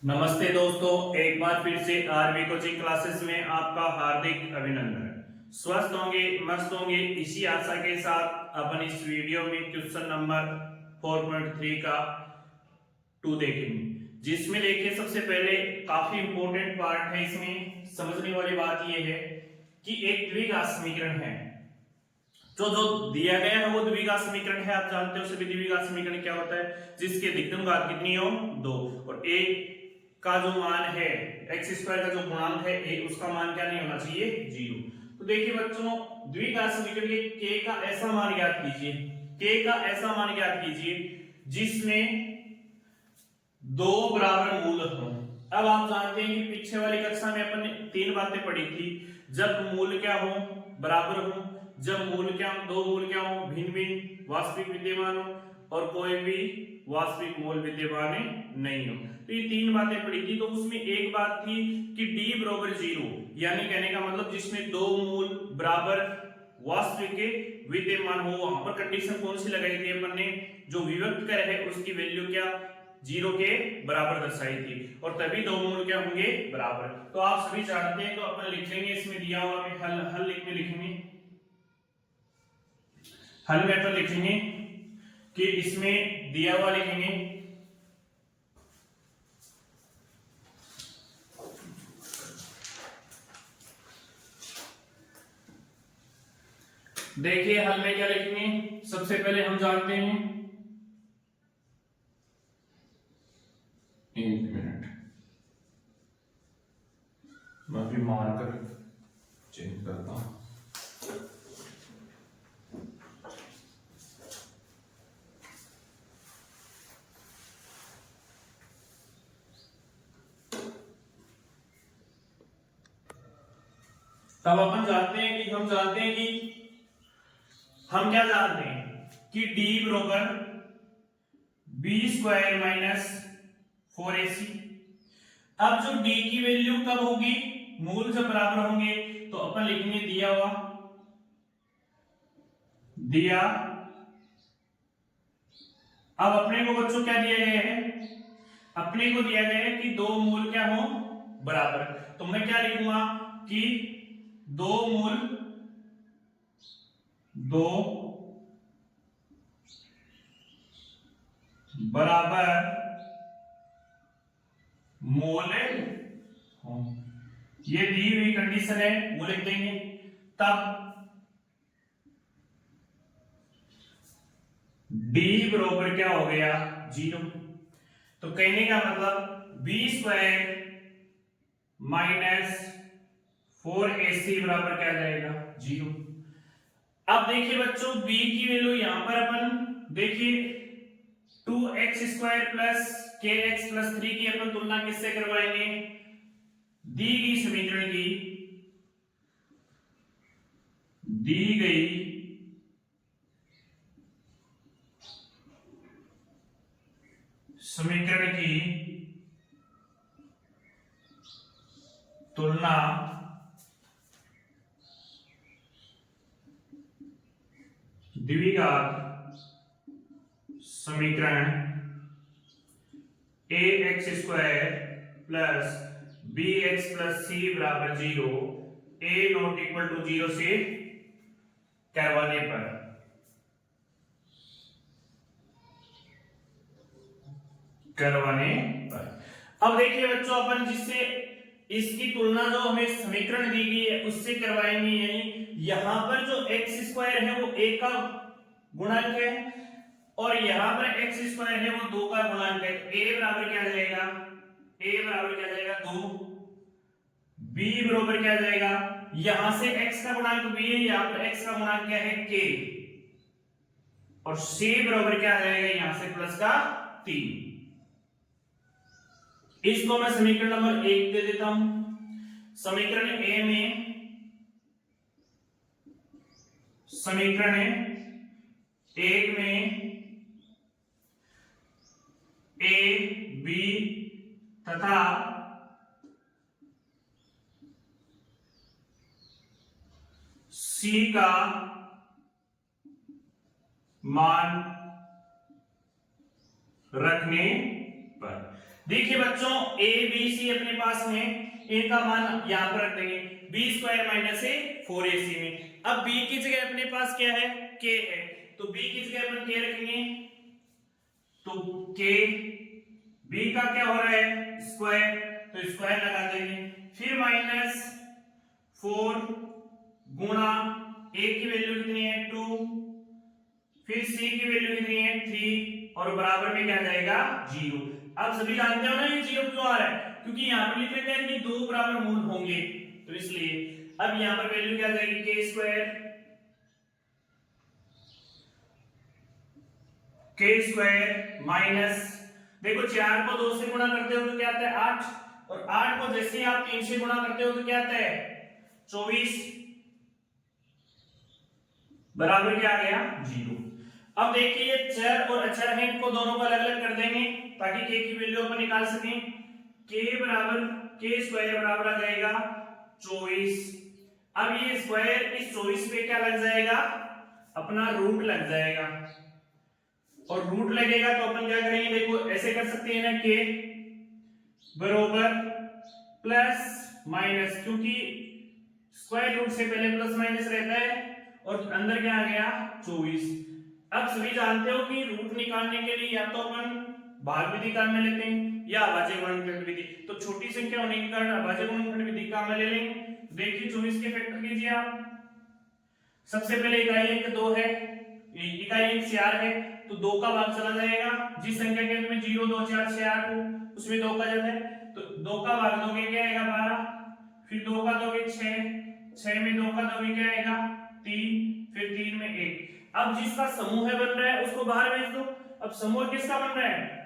नमस्ते दोस्तों, एक बार फिर से आरवी कोचिंग क्लासेस में आपका हार्दिक अभिनंदन। स्वस्थ होंगे, मस्त होंगे, इसी आशा के साथ अपन इस वीडियो में क्वेश्चन नंबर 4.3 का 2 देखेंगे, जिसमें देखिए सबसे पहले काफी इंपॉर्टेंट पार्ट है। इसमें समझने वाली बात यह है कि एक द्विघात समीकरण है। जो दिया गया है वो द्विघात समीकरण है। आप जानते हो सभी द्विघात समीकरण क्या होता है, जिसके अधिकतम घात कितनी हो 2 और एक का जो मान है एक्स स्क्वायर का जो गुणांक है ए, उसका मान क्या नहीं होना चाहिए 0। तो देखिए बच्चों, द्विघात समीकरण के के का ऐसा मान ज्ञात कीजिए, के का ऐसा मान ज्ञात कीजिए जिसमें दो बराबर मूल हो। अब आप जानते हैं कि पीछे वाली कक्षा में अपन ने 3 बातें पढ़ी थी। जब मूल क्या हो बराबर हो, जब मूल क्या हो, दो मूल क्या हो भिन्न भिन्न वास्तविक विद्यमान हो और कोई भी वास्तविक मूल विद्यमान नहीं हो। तो ये 3 बातें पढ़ी थी। तो उसमें एक बात थी कि d बराबर 0, यानी कहने का मतलब जिसमें दो मूल बराबर वास्तविक विद्यमान हो, वहां पर कंडीशन कौन सी लगाई थी अपन ने, जो विभक्त कर है उसकी वैल्यू क्या 0 के बराबर दर्शाई थी और तभी दो मूल क्या होंगे बराबर। तो आप सभी जानते हैं, तो अपन लिख लेंगे इसमें दिया हुआ में हल लिखेंगे, हल में तो लिखेंगे कि इसमें दिया हुआ लिखेंगे देखिए हल में क्या लिखेंगे। सबसे पहले हम जानते हैं, एक मिनट मैं भी मार्कर चेंज करता हूं। तब अपन जानते हैं कि हम क्या जानते हैं कि d बराबर बी स्क्वायर माइनस 4ac। अब जो d की वैल्यू कब होगी, मूल जब बराबर होंगे, तो अपन लिखेंगे दिया। अब अपने को बच्चों क्या दिया गया है, अपने को दिया गया है कि दो मूल क्या हो बराबर। तो मैं क्या लिखूंगा कि दो बराबर मूल हो, ये दी हुई कंडीशन है, वो लिख देंगे। तब d बराबर क्या हो गया 0। तो कहने का मतलब बी स्क्वायर माइनस 4ac बराबर क्या जाएगा 0। अब देखिए बच्चों, b की वैल्यू यहां पर अपन देखिए 2x square plus kx plus 3 की अपन तुलना किससे करवाएंगे, दी गई समीकरण की, दी गई समीकरण की तुलना द्विघात समीकरण ax square plus bx plus c बराबर 0 a नॉट इक्वल टू 0 से करवाने पर अब देखिए बच्चों, अपन जिससे इसकी तुलना जो हमें समीकरण दी गई है उससे करवाएंगे, यानी यहां पर जो x स्क्वायर है वो a का गुणक है और यहां पर x स्क्वायर है वो 2 का गुणक है। a बराबर क्या जाएगा, 2, b बराबर क्या जाएगा, यहां से x का गुणांक b है, यहां पर x का गुणांक क्या है k, और c बराबर क्या जाएगा यहां से प्लस का 3। इसको मैं समीकरण नंबर 1 दे देता हूं। समीकरण ए में, समीकरण 1 में ए बी तथा सी का मान रखने पर। देखिए बच्चों ए बी सी अपने पास में, ए का मान यहां पर रख देंगे, बी स्क्वायर माइनस ए 4ac में। अब बी की जगह अपने पास क्या है, के है, तो बी की जगह अपन के रखेंगे, तो के बी का क्या हो रहा है स्क्वायर, तो स्क्वायर लगा देंगे, फिर माइनस 4 गुणा ए की वैल्यू कितनी है 2, फिर सी की वैल्यू कितनी है 3 और बराबर में क्या आ जाएगा 0। आप सभी जानते हो ना ये 0 क्यों आ रहा है, क्योंकि यहां पर लिख रखा है कि दो बराबर मूल होंगे, तो इसलिए अब यहां पर वैल्यू क्या आ जाएगी के स्क्वायर माइनस, देखो 4 को 2 से गुणा करते हो तो क्या आता है 8, और 8 को जैसे ही आप 3 से गुणा करते हो तो क्या आता है 24, बराबर क्या आ गया 0। अब देखिए चर और अचर हैं, इनको दोनों को अलग अलग कर देंगे ताकि के की वैल्यू अपन निकाल सकें। के बराबर के स्क्वायर बराबर आ जाएगा 24। अब ये स्क्वायर इस 24 पे क्या लग जाएगा, अपना रूट लग जाएगा, और रूट लगेगा तो अपन क्या करेंगे, देखो ऐसे कर सकते हैं ना, के बराबर प्लस माइनस, क्योंकि स्क्वायर रूट से पहले प्लस माइनस रहता है, और अंदर क्या आ गया 24। अब सभी जानते हो कि रूट निकालने के लिए या तो अपन भाग विधि काम में लेते हैं या अभाज्य गुणनखंड विधि, तो छोटी संख्या होने के कारण अभाज्य गुणनखंड विधि काम में ले लेंगे। देखिए 24 के फैक्टर कीजिए आप, सबसे पहले इकाई अंक 2 है, इकाई अंक 4 है, तो 2 का भाग चला जाएगा, जिस संख्या के अंत में 0 2 4 6 8 हो उसमें 2 का जाता है, तो 2 का भाग दोगे क्या आएगा 12, फिर 2 का दोगे 6 में 2 का दोगे क्या आएगा 3, फिर 3 में 1। अब जिसका समूह है बन रहा है उसको बाहर भेज दो। अब समूह किसका बन रहा है,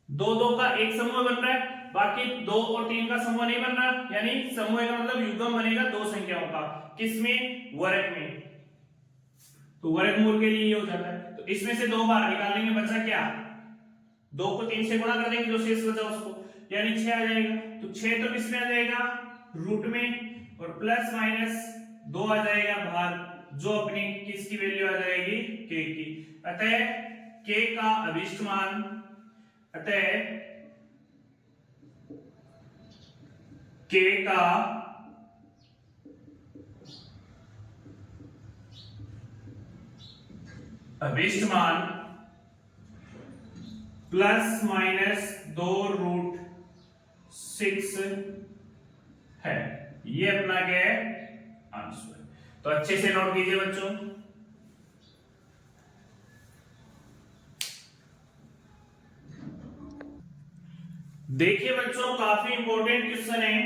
2 2 का एक समूह बन रहा है, बाकी 2 और 3 का समूह नहीं बन रहा, यानी समूह का मतलब युग्म बनेगा दो संख्याओं का, किसमें वर्ग में, तो वर्गमूल के लिए ये हो जाता है। तो इसमें से 2 बाहर निकाल लेंगे, बचा क्या 2 को 3 से गुणा कर देंगे, जो शेष बचा उसको, यानी 6 आ जाएगा, तो 6 तो किसमें आ जाएगा रूट में, और प्लस माइनस 2 आ जाएगा बाहर, जो अपनी किसकी वैल्यू आ जाएगी के की। अतः के का अभिष्ट मान, अतः के का अभिष्ट मान प्लस माइनस 2 रूट 6 है, ये अपना क्या है आंसर। तो अच्छे से नोट कीजिए बच्चों। देखिए बच्चों काफी इंपॉर्टेंट क्वेश्चन है,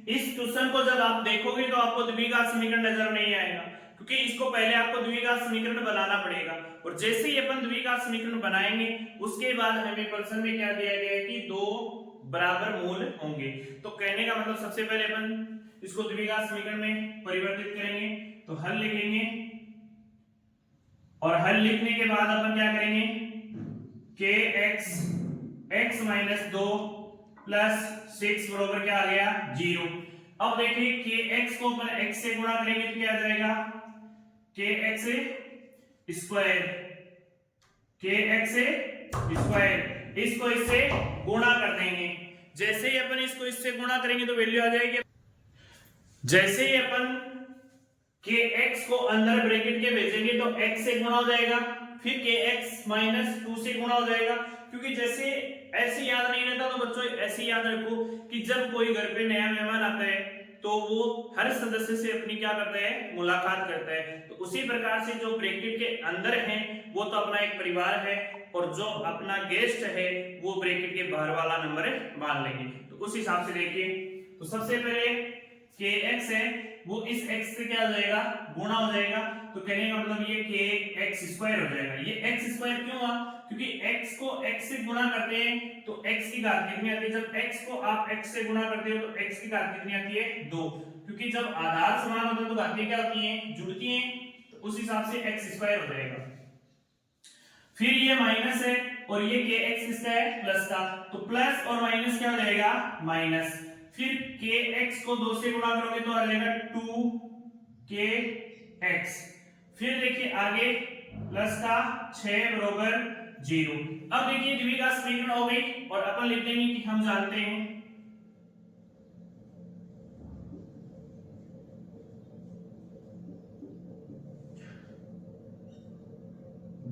इस क्वेश्चन को जब आप देखोगे तो आपको द्विघात समीकरण नजर नहीं आएगा, क्योंकि इसको पहले आपको द्विघात समीकरण बनाना पड़ेगा, और जैसे ही अपन द्विघात समीकरण बनाएंगे उसके बाद हमें प्रश्न में क्या दिया गया है कि 2 बराबर मूल होंगे। तो कहने का मतलब सबसे पहले अपन इसको द्विघात समीकरण में परिवर्तित करेंगे, तो हल लिखेंगे, और हल लिखने के बाद अपन क्या करेंगे के x माइनस 2 प्लस 6 बराबर क्या आ गया 0। अब देखिए के x को अपन x से गुणा करेंगे तो क्या आ जाएगा के x स्क्वायर, के x स्क्वायर, इसको इससे गुणा कर देंगे, जैसे ही अपन इसको इससे गुणा करेंगे तो वैल्यू आ जाएगी, जैसे ही अपन के x को अंदर ब्रैकेट के भेजेंगे तो x से गुणा हो जाएगा, फिर के x माइनस 2 से गुणा हो जाएगा, क्योंकि जैसे ऐसे याद नहीं रहता तो बच्चों ऐसे याद रखो कि जब कोई घर पे नया मेहमान आता है तो वो हर सदस्य से अपनी क्या करता है मुलाकात करता है, तो उसी प्रकार से जो ब्रैकेट के अंदर हैं वो तो अपना एक परिवार है, और जो अपना गेस्ट है वो ब्रैकेट के बाहर वाला नंबर मान लेंगे। तो उस हिसाब से देखिए, तो सबसे पहले के x है वो इस x से क्या हो जाएगा गुणा हो जाएगा, तो कहने का मतलब ये के x स्क्वायर हो जाएगा। ये x स्क्वायर क्यों हुआ, क्योंकि x को x से गुणा करते हैं तो x की घात कितनी आती है, जब x को आप x से गुणा करते हो तो x की घात कितनी आती है 2, क्योंकि जब आधार समान होता है तो घातें क्या होती हैं जुड़ती हैं, तो उस हिसाब से x स्क्वायर हो जाएगा। फिर ये माइनस है और ये के x किसका है प्लस का, तो प्लस और माइनस क्या हो जाएगा माइनस, फिर के x को 2 से गुणा करोगे तो आ जाएगा 2 के x, फिर देखिए आगे प्लस का 6 बराबर 0। अब देखिए द्विघात समीकरण हो गई और अपन लिख देंगे कि हम जानते हैं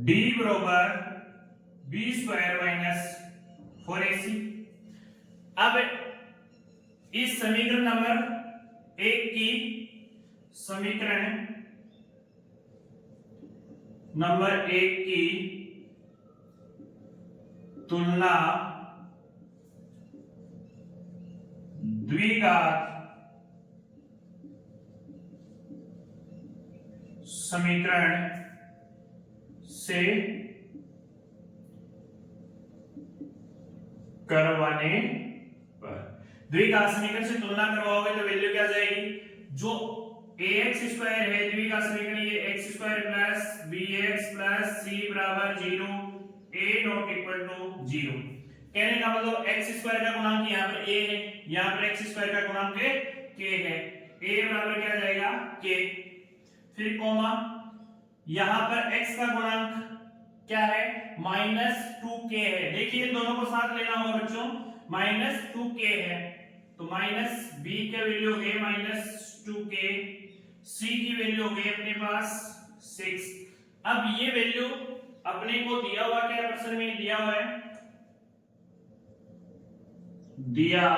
d बराबर b स्क्वायर माइनस 4ac। अब इस समीकरण नंबर 1 की समीकरण नंबर 1 की तुलना द्विघात समीकरण से करवाने पर, द्विघात समीकरण से तुलना करवाओगे तो वैल्यू क्या जाएगी, जो ax स्क्वायर है द्विघात समीकरण ये x square plus bx plus c बराबर 0 a नॉट इक्वल टू 0। कहने का मतलब x स्क्वायर का गुणांक यहाँ पर a है, यहाँ पर x स्क्वायर का गुणांक k है, a बराबर क्या जाएगा k, फिर कोमा यहाँ पर x का गुणांक क्या है -2k है। देखिए इन दोनों को साथ लेना होगा बच्चों, -2k है तो माइनस b के वैल्यू हो गए -2k, c की वैल्यू हो गई अपने पास 6। अब ये वैल्यू अपने को दिया हुआ क्या प्रश्न में दिया हुआ है, दिया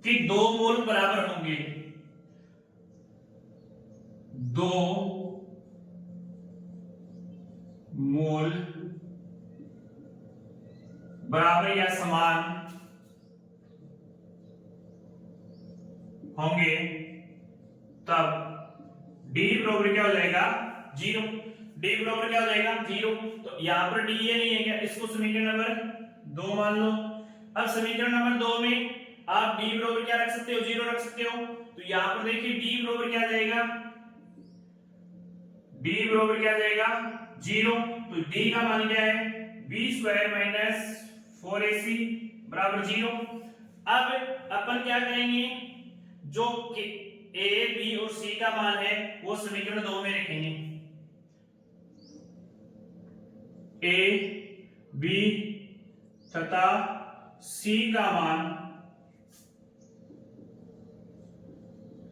कि दो मूल बराबर होंगे, दो मूल बराबर या समान होंगे तब d बराबर क्या हो जाएगा 0। d बराबर क्या हो जाएगा 0, तो यहां पर d ये नहीं है क्या, इसको समीकरण नंबर 2 मान लो। अब समीकरण नंबर 2 में आप d बराबर क्या रख सकते हो 0 रख सकते हो, तो यहां पर देखिए d बराबर क्या जाएगा, d बराबर क्या जाएगा 0, तो d का मान क्या है b स्क्वायर माइनस 4ac बराबर 0। अब अपन क्या करेंगे, जो a b और c का मान है वो समीकरण 2 में रखेंगे, a b तथा c का मान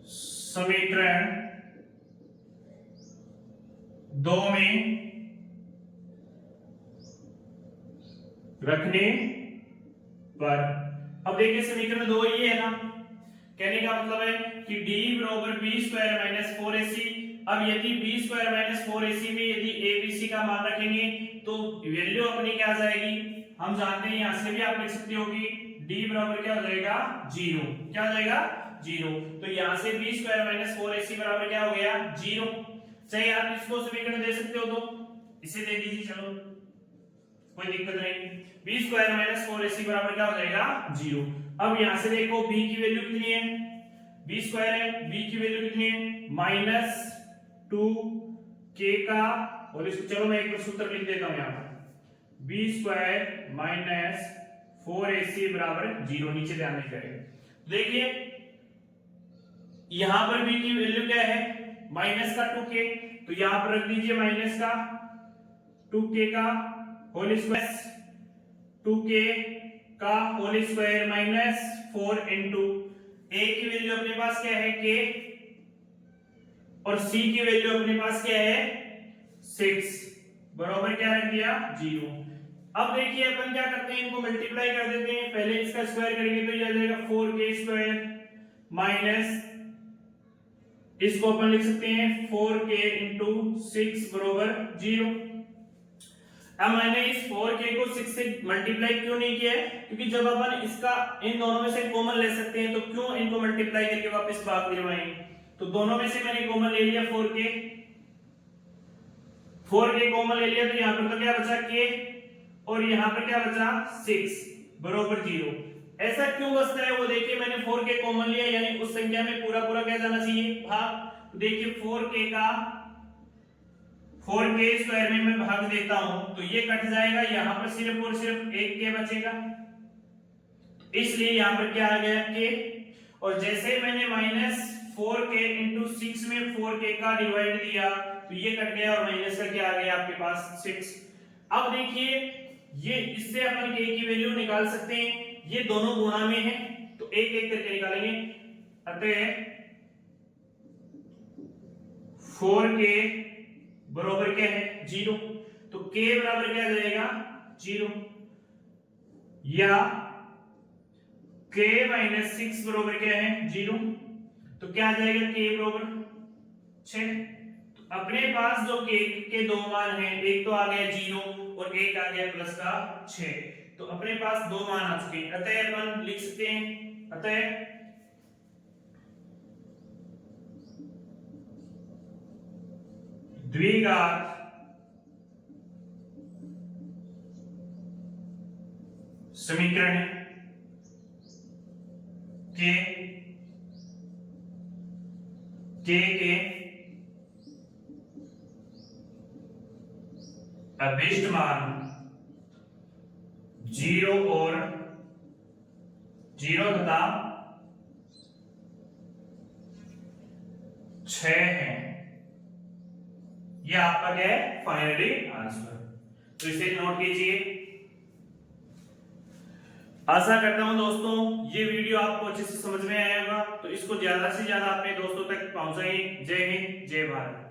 समीकरण 2 में रखने पर। अब देखिए समीकरण 2 ये है ना, कहने का मतलब है कि d बराबर b स्क्वायर माइनस 4ac। अब यदि b स्क्वायर माइनस 4ac में यदि a b c का मान रखेंगे तो वैल्यू अपनी क्या आ जाएगी, हम जानते हैं यहां से भी आप लिख सकते हो कि d बराबर क्या हो जाएगा 0, क्या हो जाएगा 0, तो यहां से b स्क्वायर माइनस 4ac बराबर क्या हो गया 0। चाहे आप इसको समीकरण दे सकते हो तो इसे दे दीजिए, चलो कोई दिक्कत नहीं, b स्क्वायर माइनस 4ac बराबर क्या हो जाएगा 0। अब यहां से देखो b की वैल्यू कितनी है, b स्क्वायर है, b की वैल्यू कितनी है -2k का, और इसको चलो मैं एक सूत्र लिख देता हूं यहां पर, b स्क्वायर माइनस 4ac बराबर 0, नीचे ध्यान नहीं करेगा। देखिए यहां पर b की वैल्यू क्या है माइनस का 2k, तो यहां पर रख दीजिए माइनस का 2k का होल स्क्वायर, 2k का whole square minus 4 into a की वैल्यू अपने पास क्या है k, और c की वैल्यू अपने पास क्या है 6 बराबर क्या रख दिया 0। अब देखिए अपन क्या करते हैं, इनको मल्टीप्लाई कर देते हैं, पहले इसका स्क्वायर करेंगे तो ये आ जाएगा 4k स्क्वायर माइनस इसको अपन लिख सकते हैं 4k इंटू 6 बराबर 0। अब मैंने इस 4k को 6 से मल्टीप्लाई क्यों नहीं किया है, क्योंकि जब अपन इसका इन दोनों में से कॉमन ले सकते हैं तो क्यों इनको मल्टीप्लाई करके वापस भाग दिलवाएं, तो दोनों में से मैंने कॉमन ले लिया 4k कॉमन ले लिया, तो यहां पर तो क्या बचा k और यहां पर क्या बचा 6 बराबर 0। ऐसा क्यों बचता है वो देखिए, मैंने 4k कॉमन लिया यानी उस संख्या में पूरा पूरा क्या जाना चाहिए भाग, तो देखिए 4k का 4k स्क्वायर में मैं भाग देता हूं तो ये कट जाएगा, यहां पर सिर्फ और सिर्फ एक k बचेगा, इसलिए यहां पर क्या आ गया k, और जैसे मैंने माइनस 4k इंटू 6 में 4k का डिवाइड दिया तो ये कट गया और माइनस का क्या आ गया आपके पास 6। अब देखिए ये इससे अपन k की वैल्यू निकाल सकते हैं, ये दोनों गुणा में है तो एक एक करके निकालेंगे। अतः 4k बराबर क्या है 0, तो k बराबर क्या आ जाएगा 0, या k माइनस 6 बराबर क्या है 0, तो क्या आ जाएगा k बराबर 6। तो अपने पास जो k के दो मान हैं, एक तो आ गया 0 और एक आ गया प्लस का 6, तो अपने पास दो मान आ चुके हैं। अतः अपन लिख सकते हैं, अतः द्विघात समीकरण के अभिष्ट मान 0 और 0 तथा 6 है। यह आपका क्या है फाइनली आंसर। तो इसे नोट कीजिए। आशा करता हूं दोस्तों ये वीडियो आपको अच्छे से समझ में आया होगा, तो इसको ज्यादा से ज्यादा अपने दोस्तों तक पहुंचाइए। जय हिंद, जय भारत।